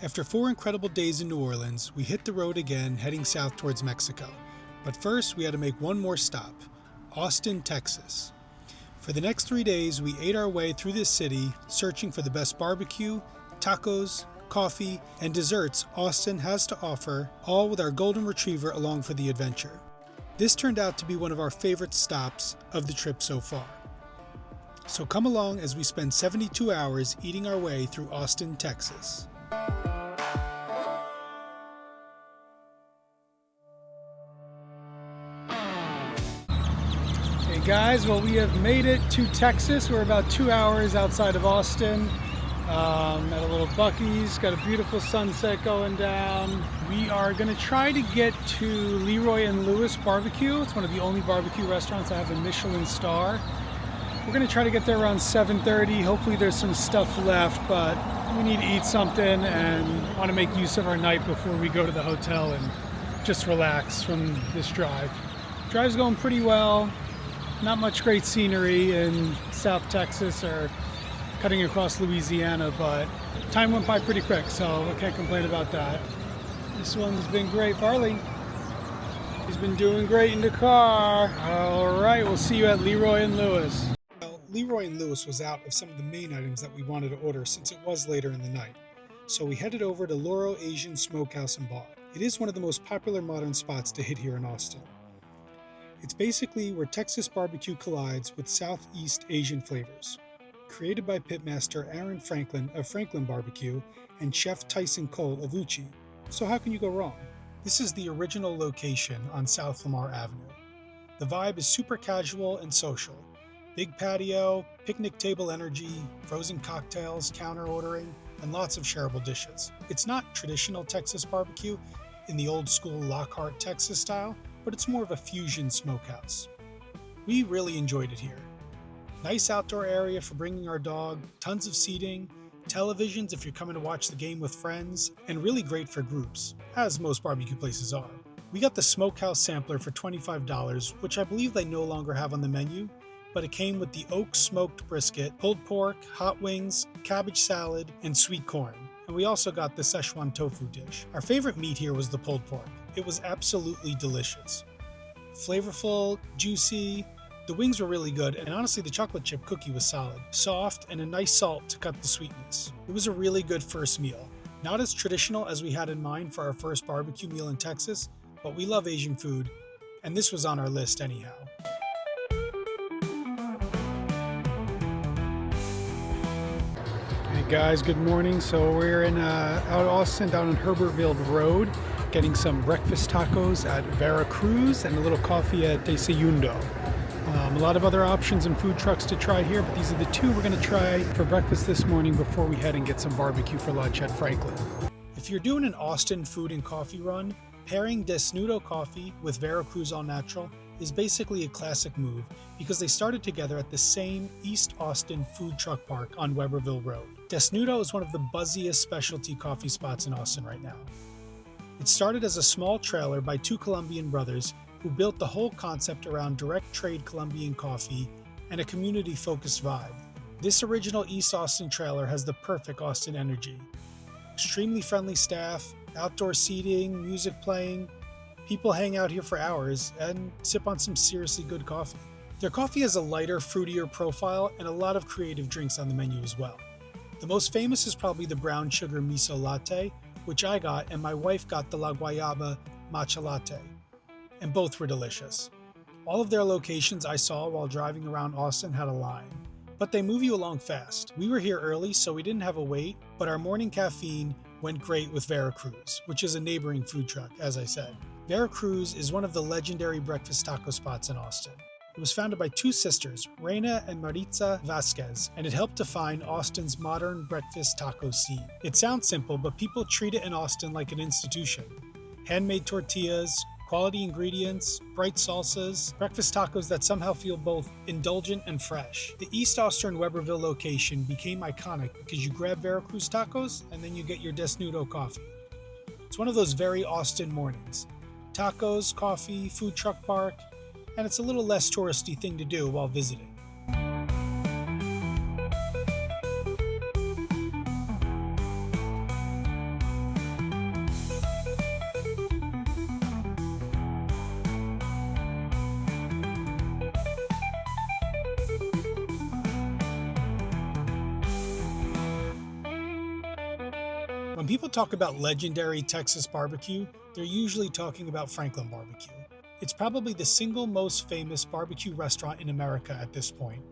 After 4 incredible days in New Orleans, we hit the road again, heading south towards Mexico. But first, we had to make one more stop, Austin, Texas. For the next 3 days, we ate our way through this city, searching for the best barbecue, tacos, coffee, and desserts Austin has to offer, all with our golden retriever along for the adventure. This turned out to be one of our favorite stops of the trip so far. So come along as we spend 72 hours eating our way through Austin, Texas. Hey guys, well, we have made it to Texas. We're about 2 hours outside of Austin. At a little Buc-ee's, got a beautiful sunset going down. We are going to try to get to LeRoy and Lewis BBQ. It's one of the only barbecue restaurants that have a Michelin star. We're going to try to get there around 7:30. Hopefully there's some stuff left, but we need to eat something and want to make use of our night before we go to the hotel and just relax from this drive. Drive's going pretty well. Not much great scenery in South Texas or cutting across Louisiana, but time went by pretty quick, so I can't complain about that. This one's been great. Farley, he's been doing great in the car. All right, we'll see you at LeRoy and Lewis. Well, LeRoy and Lewis was out of some of the main items that we wanted to order since it was later in the night. So we headed over to Loro Asian Smokehouse and Bar. It is one of the most popular modern spots to hit here in Austin. It's basically where Texas barbecue collides with Southeast Asian flavors. Created by pitmaster Aaron Franklin of Franklin Barbecue and chef Tyson Cole of Uchi. So how can you go wrong? This is the original location on South Lamar Avenue. The vibe is super casual and social. Big patio, picnic table energy, frozen cocktails, counter ordering, and lots of shareable dishes. It's not traditional Texas barbecue in the old school Lockhart, Texas style, but it's more of a fusion smokehouse. We really enjoyed it here. Nice outdoor area for bringing our dog, tons of seating, televisions if you're coming to watch the game with friends, and really great for groups, as most barbecue places are. We got the Smokehouse sampler for $25, which I believe they no longer have on the menu, but it came with the oak smoked brisket, pulled pork, hot wings, cabbage salad, and sweet corn. And we also got the Szechuan tofu dish. Our favorite meat here was the pulled pork. It was absolutely delicious. Flavorful, juicy. The wings were really good, and honestly the chocolate chip cookie was solid, soft, and a nice salt to cut the sweetness. It was a really good first meal. Not as traditional as we had in mind for our first barbecue meal in Texas, but we love Asian food, and this was on our list anyhow. Hey guys, good morning. So we're in out Austin, down on Herbertville Road, getting some breakfast tacos at Veracruz and a little coffee at Desnudo. A lot of other options and food trucks to try here, but these are the two we're going to try for breakfast this morning before we head and get some barbecue for lunch at Franklin. If you're doing an Austin food and coffee run, pairing Desnudo coffee with Veracruz All Natural is basically a classic move because they started together at the same East Austin food truck park on Weberville Road. Desnudo is one of the buzziest specialty coffee spots in Austin right now. It started as a small trailer by two Colombian brothers who built the whole concept around direct trade Colombian coffee and a community-focused vibe. This original East Austin trailer has the perfect Austin energy. Extremely friendly staff, outdoor seating, music playing. People hang out here for hours and sip on some seriously good coffee. Their coffee has a lighter, fruitier profile and a lot of creative drinks on the menu as well. The most famous is probably the brown sugar miso latte, which I got, and my wife got the La Guayaba matcha latte. And both were delicious. All of their locations I saw while driving around Austin had a line, but they move you along fast. We were here early, so we didn't have a wait, but our morning caffeine went great with Veracruz, which is a neighboring food truck, as I said. Veracruz is one of the legendary breakfast taco spots in Austin. It was founded by two sisters, Reina and Maritza Vasquez, and it helped define Austin's modern breakfast taco scene. It sounds simple, but people treat it in Austin like an institution. Handmade tortillas, quality ingredients, bright salsas, breakfast tacos that somehow feel both indulgent and fresh. The East Austin Weberville location became iconic because you grab Veracruz tacos and then you get your Desnudo coffee. It's one of those very Austin mornings. Tacos, coffee, food truck park, and it's a little less touristy thing to do while visiting. When people talk about legendary Texas barbecue, they're usually talking about Franklin Barbecue. It's probably the single most famous barbecue restaurant in America at this point,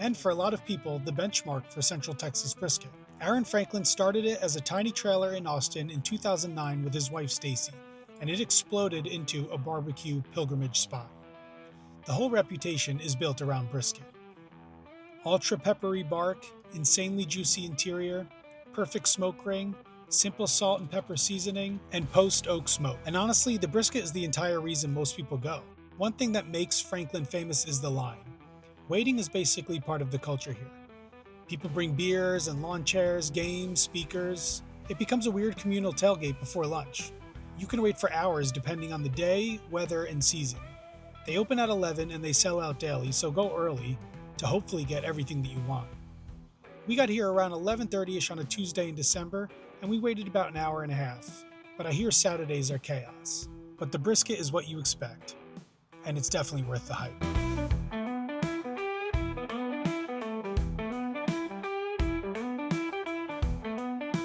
and for a lot of people, the benchmark for Central Texas brisket. Aaron Franklin started it as a tiny trailer in Austin in 2009 with his wife Stacy, and it exploded into a barbecue pilgrimage spot. The whole reputation is built around brisket. Ultra peppery bark, insanely juicy interior, perfect smoke ring, simple salt and pepper seasoning, and post-oak smoke. And honestly, the brisket is the entire reason most people go. One thing that makes Franklin famous is the line. Waiting is basically part of the culture here. People bring beers and lawn chairs, games, speakers. It becomes a weird communal tailgate before lunch. You can wait for hours depending on the day, weather, and season. They open at 11 and they sell out daily, so go early to hopefully get everything that you want. We got here around 11:30ish on a Tuesday in December, and we waited about an hour and a half. But I hear Saturdays are chaos. But the brisket is what you expect, and it's definitely worth the hype.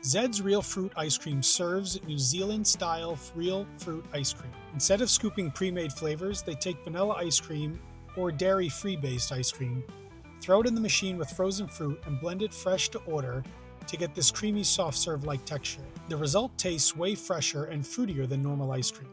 Zeds Real Fruit Ice Cream serves New Zealand-style real fruit ice cream. Instead of scooping pre-made flavors, they take vanilla ice cream or dairy-free based ice cream, throw it in the machine with frozen fruit, and blend it fresh to order to get this creamy soft serve-like texture. The result tastes way fresher and fruitier than normal ice cream.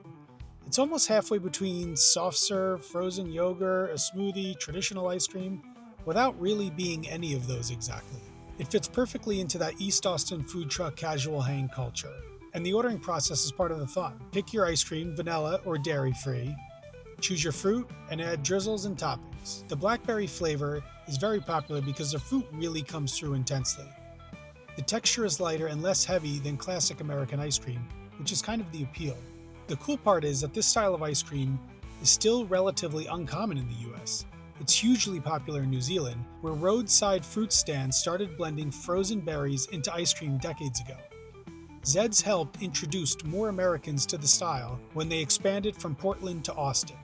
It's almost halfway between soft serve, frozen yogurt, a smoothie, traditional ice cream, without really being any of those exactly. It fits perfectly into that East Austin food truck casual hang culture. And the ordering process is part of the fun. Pick your ice cream, vanilla or dairy-free, choose your fruit, and add drizzles and toppings. The blackberry flavor is very popular because the fruit really comes through intensely. The texture is lighter and less heavy than classic American ice cream, which is kind of the appeal. The cool part is that this style of ice cream is still relatively uncommon in the US. It's hugely popular in New Zealand, where roadside fruit stands started blending frozen berries into ice cream decades ago. Zeds helped introduce more Americans to the style when they expanded from Portland to Austin.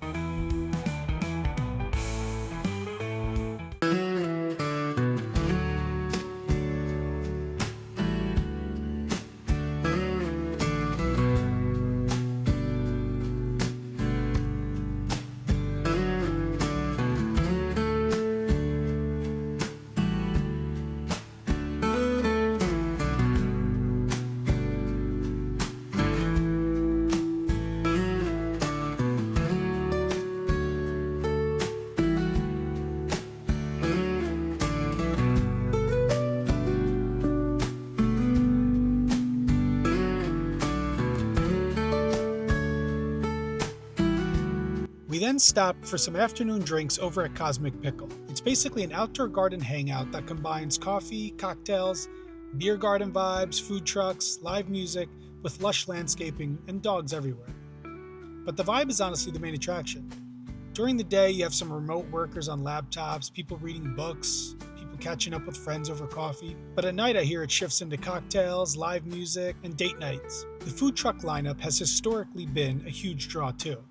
We then stopped for some afternoon drinks over at Cosmic Pickle. It's basically an outdoor garden hangout that combines coffee, cocktails, beer garden vibes, food trucks, live music, with lush landscaping and dogs everywhere. But the vibe is honestly the main attraction. During the day, you have some remote workers on laptops, people reading books, people catching up with friends over coffee. But at night, I hear it shifts into cocktails, live music, and date nights. The food truck lineup has historically been a huge draw too.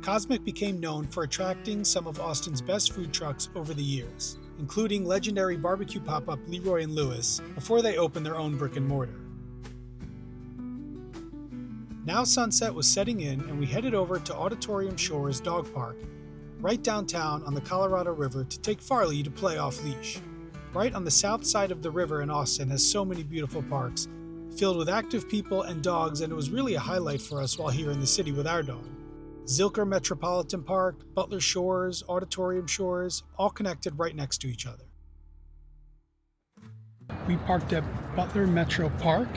Cosmic became known for attracting some of Austin's best food trucks over the years, including legendary barbecue pop-up LeRoy and Lewis before they opened their own brick and mortar. Now sunset was setting in and we headed over to Auditorium Shores Dog Park, right downtown on the Colorado River to take Farley to play off leash. Right on the south side of the river in Austin has so many beautiful parks, filled with active people and dogs, and it was really a highlight for us while here in the city with our dog. Zilker Metropolitan Park, Butler Shores, Auditorium Shores, all connected right next to each other. We parked at Butler Metro Park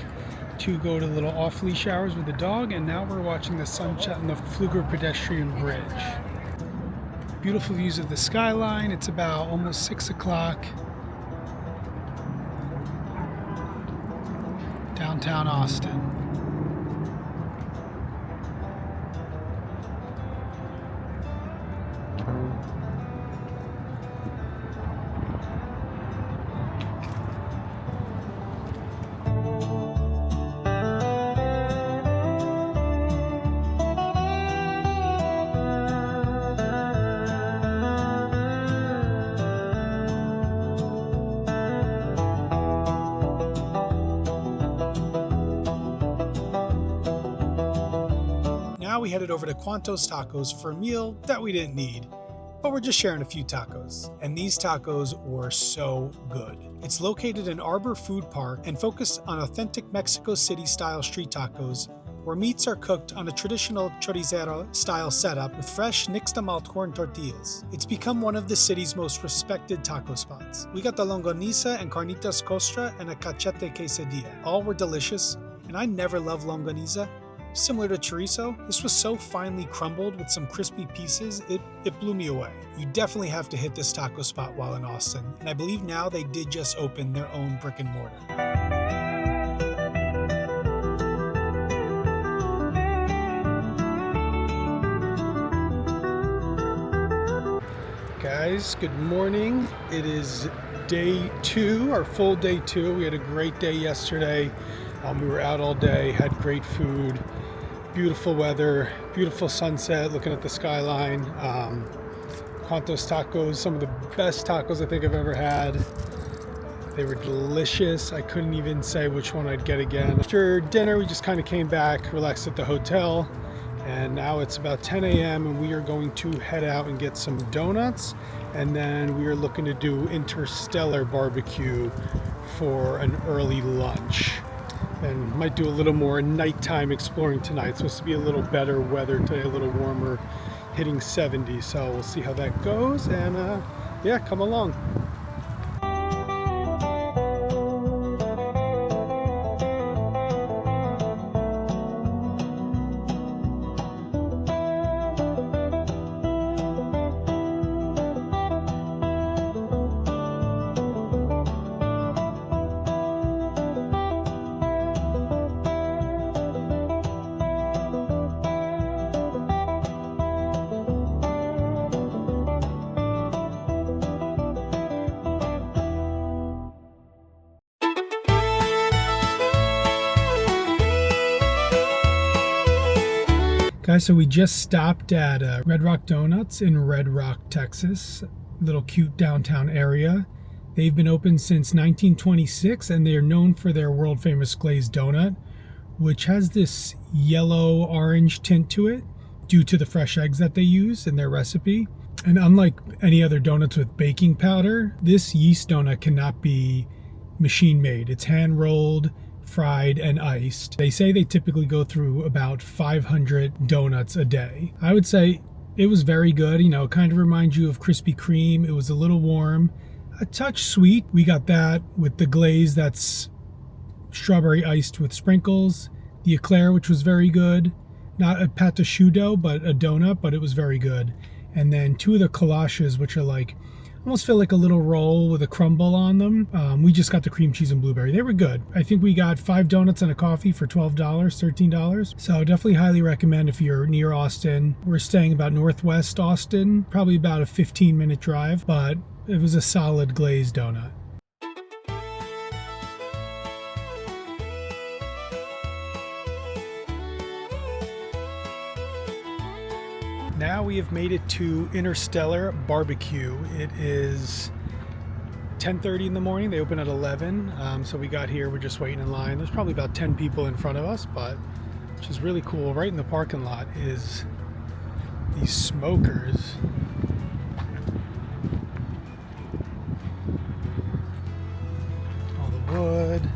to go to little off-leash hours with the dog, and now we're watching the sunset on the Pfluger pedestrian bridge. Beautiful views of the skyline. It's about almost 6 o'clock. Downtown Austin. we headed over to Cuantos Tacos for a meal that we didn't need, but we're just sharing a few tacos. And these tacos were so good. It's located in Arbor Food Park and focused on authentic Mexico City style street tacos, where meats are cooked on a traditional choricero style setup with fresh nixtamal corn tortillas. It's become one of the city's most respected taco spots. We got the Longaniza and Carnitas costra and a Cachete quesadilla. All were delicious, and I never loved Longaniza. Similar to chorizo, this was so finely crumbled with some crispy pieces, it blew me away. You definitely have to hit this taco spot while in Austin, and I believe now they did just open their own brick and mortar. Guys, good morning. It is day 2, our full day 2. We had a great day yesterday. We were out all day, had great food, beautiful weather, beautiful sunset, looking at the skyline. Cuantos tacos, some of the best tacos I think I've ever had. They were delicious. I couldn't even say which one I'd get again. After dinner, we just kind of came back, relaxed at the hotel. And now it's about 10 a.m. and we are going to head out and get some donuts. And then we are looking to do InterStellar BBQ for an early lunch. And might do a little more nighttime exploring tonight. It's supposed to be a little better weather today, a little warmer, hitting 70. So we'll see how that goes. And yeah, come along. Guys, so we just stopped at Red Rock Donuts in Red Rock, Texas. Little cute downtown area. They've been open since 1926 and they are known for their world famous glazed donut, which has this yellow orange tint to it due to the fresh eggs that they use in their recipe. And unlike any other donuts with baking powder, this yeast donut cannot be machine made. It's hand rolled, fried, and iced. They say they typically go through about 500 donuts a day. I would say it was very good. You know, it kind of reminds you of Krispy Kreme. It was a little warm, a touch sweet. We got that with the glaze that's strawberry iced with sprinkles. The eclair, which was very good. Not a pâte choux, but a donut, but it was very good. And then 2 of the collages, which are like, almost feel like a little roll with a crumble on them. We just got the cream cheese and blueberry. They were good. I think we got 5 donuts and a coffee for $12, $13. So definitely highly recommend if you're near Austin. We're staying about northwest Austin, probably about a 15-minute drive, but it was a solid glazed donut. Now we have made it to InterStellar BBQ. It is 10:30 in the morning. They open at 11. So we got here, we're just waiting in line. There's probably about 10 people in front of us, but which is really cool. Right in the parking lot is these smokers. All the wood.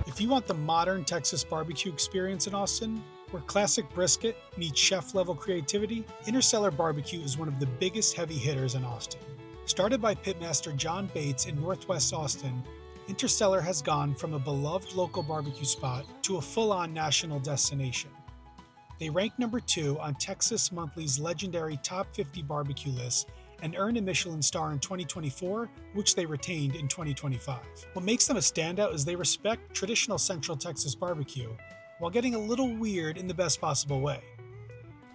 If you want the modern Texas barbecue experience in Austin, where classic brisket meets chef-level creativity, InterStellar BBQ is one of the biggest heavy hitters in Austin. Started by pitmaster John Bates in Northwest Austin, InterStellar has gone from a beloved local barbecue spot to a full-on national destination. They rank number 2 on Texas Monthly's legendary Top 50 barbecue list and earned a Michelin star in 2024, which they retained in 2025. What makes them a standout is they respect traditional Central Texas barbecue, while getting a little weird in the best possible way.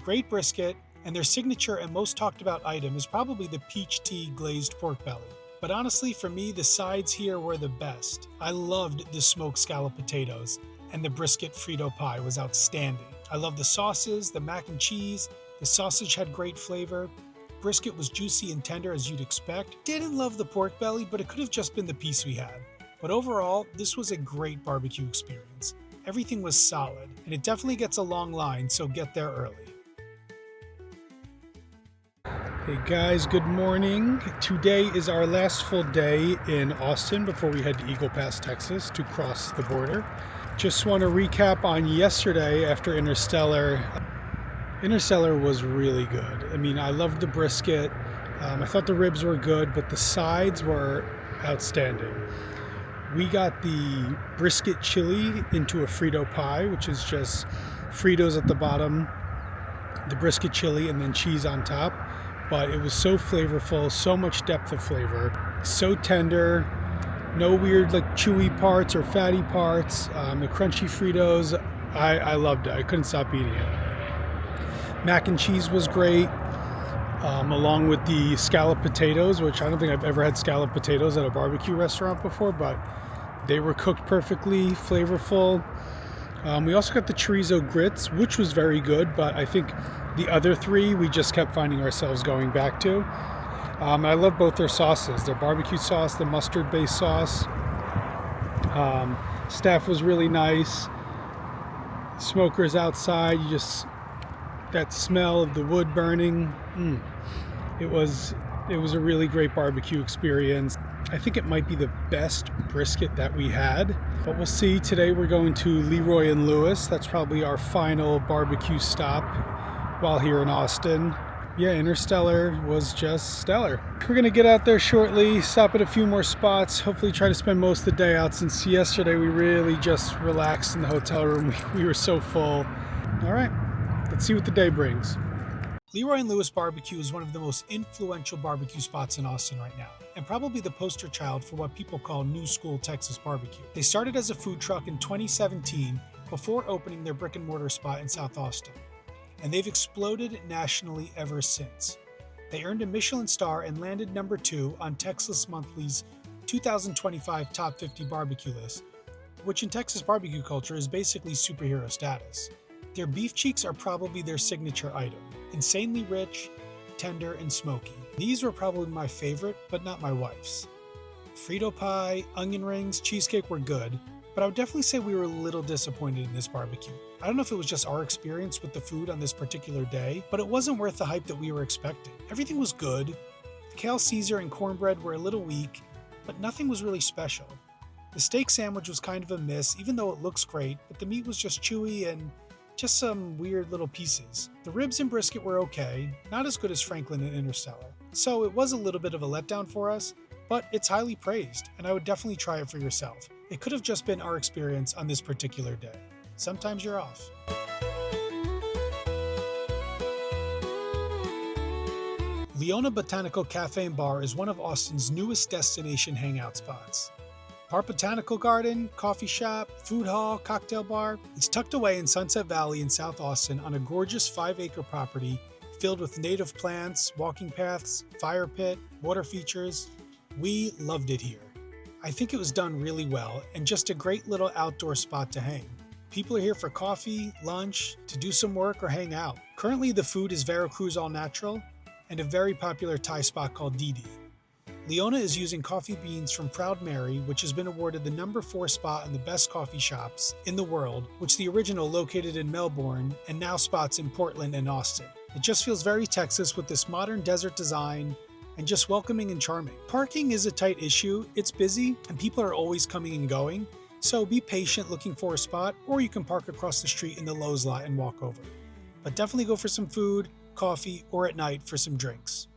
Great brisket, and their signature and most talked about item is probably the peach tea glazed pork belly. But honestly, for me, the sides here were the best. I loved the smoked scallop potatoes, and the brisket Frito pie was outstanding. I loved the sauces, the mac and cheese, the sausage had great flavor, brisket was juicy and tender as you'd expect. Didn't love the pork belly, but it could have just been the piece we had. But overall, this was a great barbecue experience. Everything was solid, and it definitely gets a long line, so get there early. Hey guys, good morning. Today is our last full day in Austin before we head to Eagle Pass, Texas to cross the border. Just want to recap on yesterday after InterStellar. InterStellar was really good. I mean, I loved the brisket. I thought the ribs were good, but the sides were outstanding. We got the brisket chili into a Frito pie, which is just Fritos at the bottom, the brisket chili, and then cheese on top. But it was so flavorful, so much depth of flavor, so tender, no weird like chewy parts or fatty parts. The crunchy Fritos, I loved it. I couldn't stop eating it. Mac and cheese was great, along with the scalloped potatoes, which I don't think I've ever had scalloped potatoes at a barbecue restaurant before, but they were cooked perfectly, flavorful. We also got the chorizo grits, which was very good, but I think the other three we just kept finding ourselves going back to. I love both their sauces, their barbecue sauce, the mustard-based sauce. Staff was really nice. Smokers outside, that smell of the wood burning. It was a really great barbecue experience. I think it might be the best brisket that we had, but we'll see. Today we're going to LeRoy and Lewis. That's probably our final barbecue stop while here in Austin. Yeah, InterStellar was just stellar. We're gonna get out there shortly, stop at a few more spots, hopefully try to spend most of the day out, since yesterday we really just relaxed in the hotel room. We were so full. All right, let's see what the day brings. LeRoy and Lewis BBQ is one of the most influential barbecue spots in Austin right now, and probably the poster child for what people call new school Texas barbecue. They started as a food truck in 2017 before opening their brick and mortar spot in South Austin, and they've exploded nationally ever since. They earned a Michelin star and landed number 2 on Texas Monthly's 2025 Top 50 Barbecue list, which in Texas barbecue culture is basically superhero status. Their beef cheeks are probably their signature item. Insanely rich, tender, and smoky. These were probably my favorite, but not my wife's. Frito pie, onion rings, cheesecake were good, but I would definitely say we were a little disappointed in this barbecue. I don't know if it was just our experience with the food on this particular day, but it wasn't worth the hype that we were expecting. Everything was good. The kale Caesar and cornbread were a little weak, but nothing was really special. The steak sandwich was kind of a miss, even though it looks great, but the meat was just chewy and just some weird little pieces. The ribs and brisket were okay, not as good as Franklin and InterStellar. So it was a little bit of a letdown for us, but it's highly praised, and I would definitely try it for yourself. It could have just been our experience on this particular day. Sometimes you're off. Leona Botanical Cafe and Bar is one of Austin's newest destination hangout spots. Our botanical garden, coffee shop, food hall, cocktail bar. It's tucked away in Sunset Valley in South Austin on a gorgeous 5-acre property filled with native plants, walking paths, fire pit, water features. We loved it here. I think it was done really well and just a great little outdoor spot to hang. People are here for coffee, lunch, to do some work or hang out. Currently the food is Veracruz all natural and a very popular Thai spot called Didi. Leona is using coffee beans from Proud Mary, which has been awarded the number 4 spot in the best coffee shops in the world, which the original located in Melbourne and now spots in Portland and Austin. It just feels very Texas with this modern desert design and just welcoming and charming. Parking is a tight issue. It's busy and people are always coming and going, so be patient looking for a spot, or you can park across the street in the Lowe's lot and walk over. But definitely go for some food, coffee, or at night for some drinks.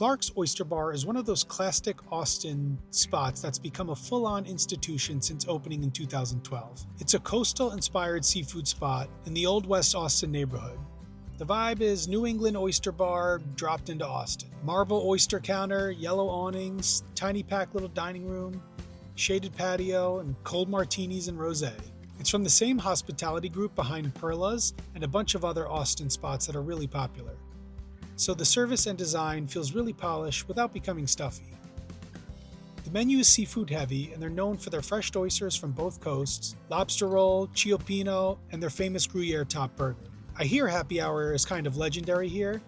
Clark's Oyster Bar is one of those classic Austin spots that's become a full-on institution since opening in 2012. It's a coastal-inspired seafood spot in the Old West Austin neighborhood. The vibe is New England oyster bar dropped into Austin. Marble oyster counter, yellow awnings, tiny packed little dining room, shaded patio, and cold martinis and rosé. It's from the same hospitality group behind Perla's and a bunch of other Austin spots that are really popular. So the service and design feels really polished without becoming stuffy. The menu is seafood heavy, and they're known for their fresh oysters from both coasts, lobster roll, ciappino, and their famous Gruyere top burger. I hear happy hour is kind of legendary here.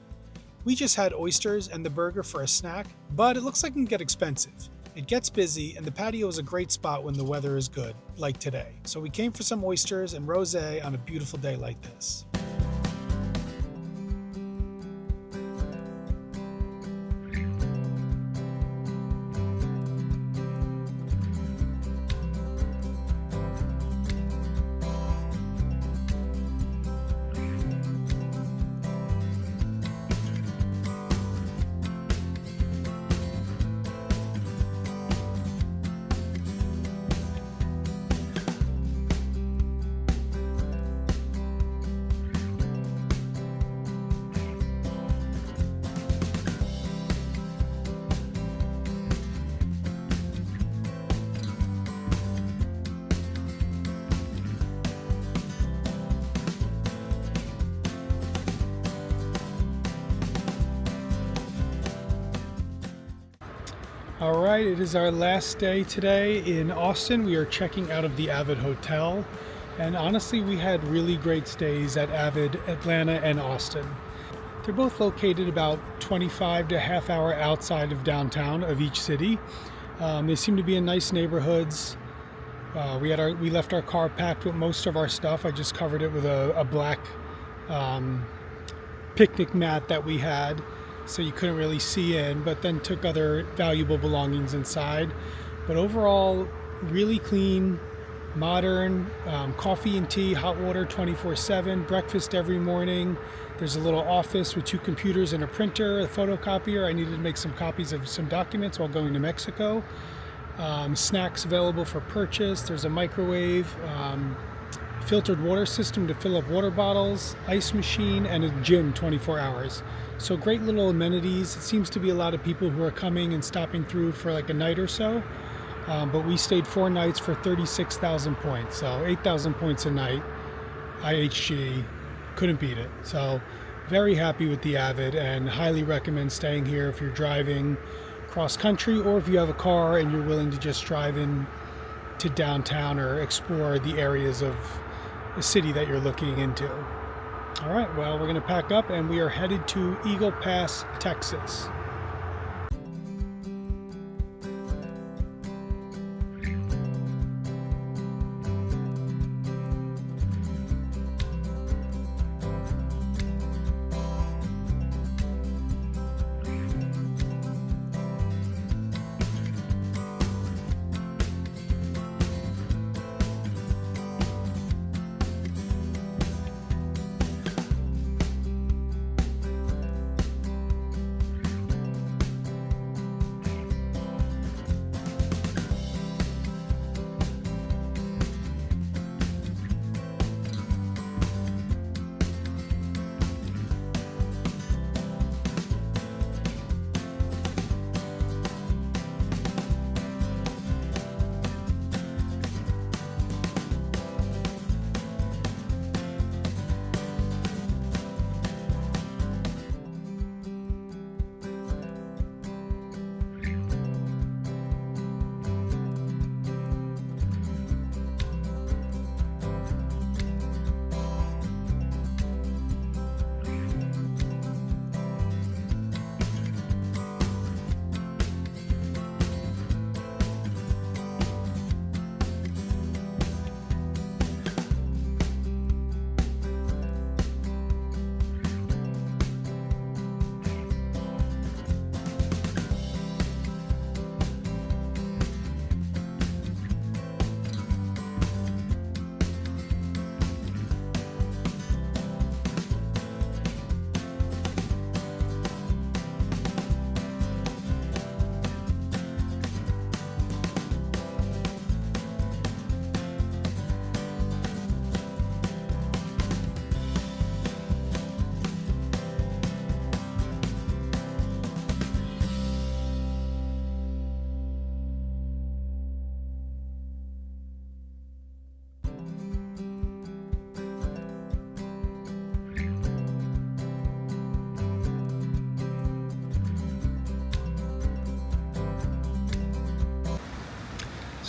We just had oysters and the burger for a snack, but it looks like it can get expensive. It gets busy, and the patio is a great spot when the weather is good, like today. So we came for some oysters and rosé on a beautiful day like this. All right, it is our last day today in Austin. We are checking out of the Avid Hotel, and honestly, we had really great stays at Avid Atlanta and Austin. They're both located about 25 to half hour outside of downtown of each city. They seem to be in nice neighborhoods. We left our car packed with most of our stuff. I just covered it with a black picnic mat that we had, so you couldn't really see in, but then took other valuable belongings inside. But overall, really clean, modern, coffee and tea, hot water 24/7, breakfast every morning. There's a little office with 2 computers and a printer, a photocopier. I needed to make some copies of some documents while going to Mexico. Snacks available for purchase. There's a microwave, filtered water system to fill up water bottles, ice machine, and a gym 24 hours. So great little amenities. It seems to be a lot of people who are coming and stopping through for like a night or so. But we stayed 4 nights for 36,000 points. So 8,000 points a night. IHG, couldn't beat it. So very happy with the Avid, and highly recommend staying here if you're driving cross country, or if you have a car and you're willing to just drive in to downtown or explore the areas of the city that you're looking into. All right, well, we're going to pack up and we are headed to Eagle Pass, Texas.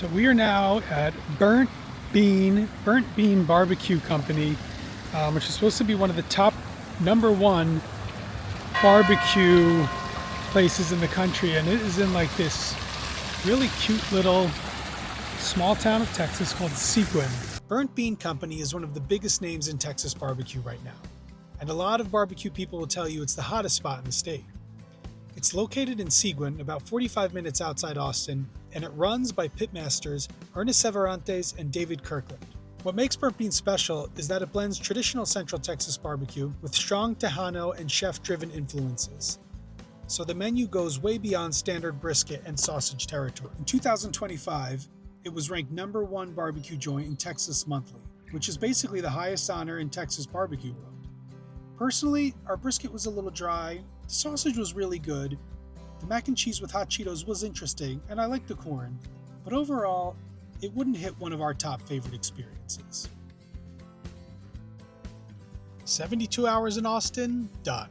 So we are now at Burnt Bean Barbecue Company, which is supposed to be one of the top #1 barbecue places in the country, and it is in like this really cute little small town of Texas called Seguin. Burnt Bean Company is one of the biggest names in Texas barbecue right now, and a lot of barbecue people will tell you it's the hottest spot in the state. It's located in Seguin, about 45 minutes outside Austin, and it runs by pitmasters Ernest Severantes and David Kirkland. What makes Burnt Bean special is that it blends traditional Central Texas barbecue with strong Tejano and chef-driven influences. So the menu goes way beyond standard brisket and sausage territory. In 2025, it was ranked #1 barbecue joint in Texas Monthly, which is basically the highest honor in Texas barbecue world. Personally, our brisket was a little dry, the sausage was really good, the mac and cheese with hot Cheetos was interesting, and I liked the corn, but overall, it wouldn't hit one of our top favorite experiences. 72 hours in Austin, done.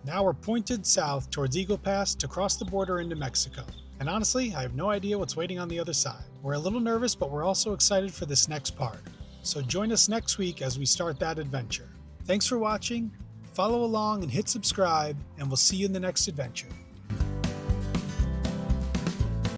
Now we're pointed south towards Eagle Pass to cross the border into Mexico. And honestly, I have no idea what's waiting on the other side. We're a little nervous, but we're also excited for this next part. So join us next week as we start that adventure. Thanks for watching, follow along and hit subscribe, and we'll see you in the next adventure.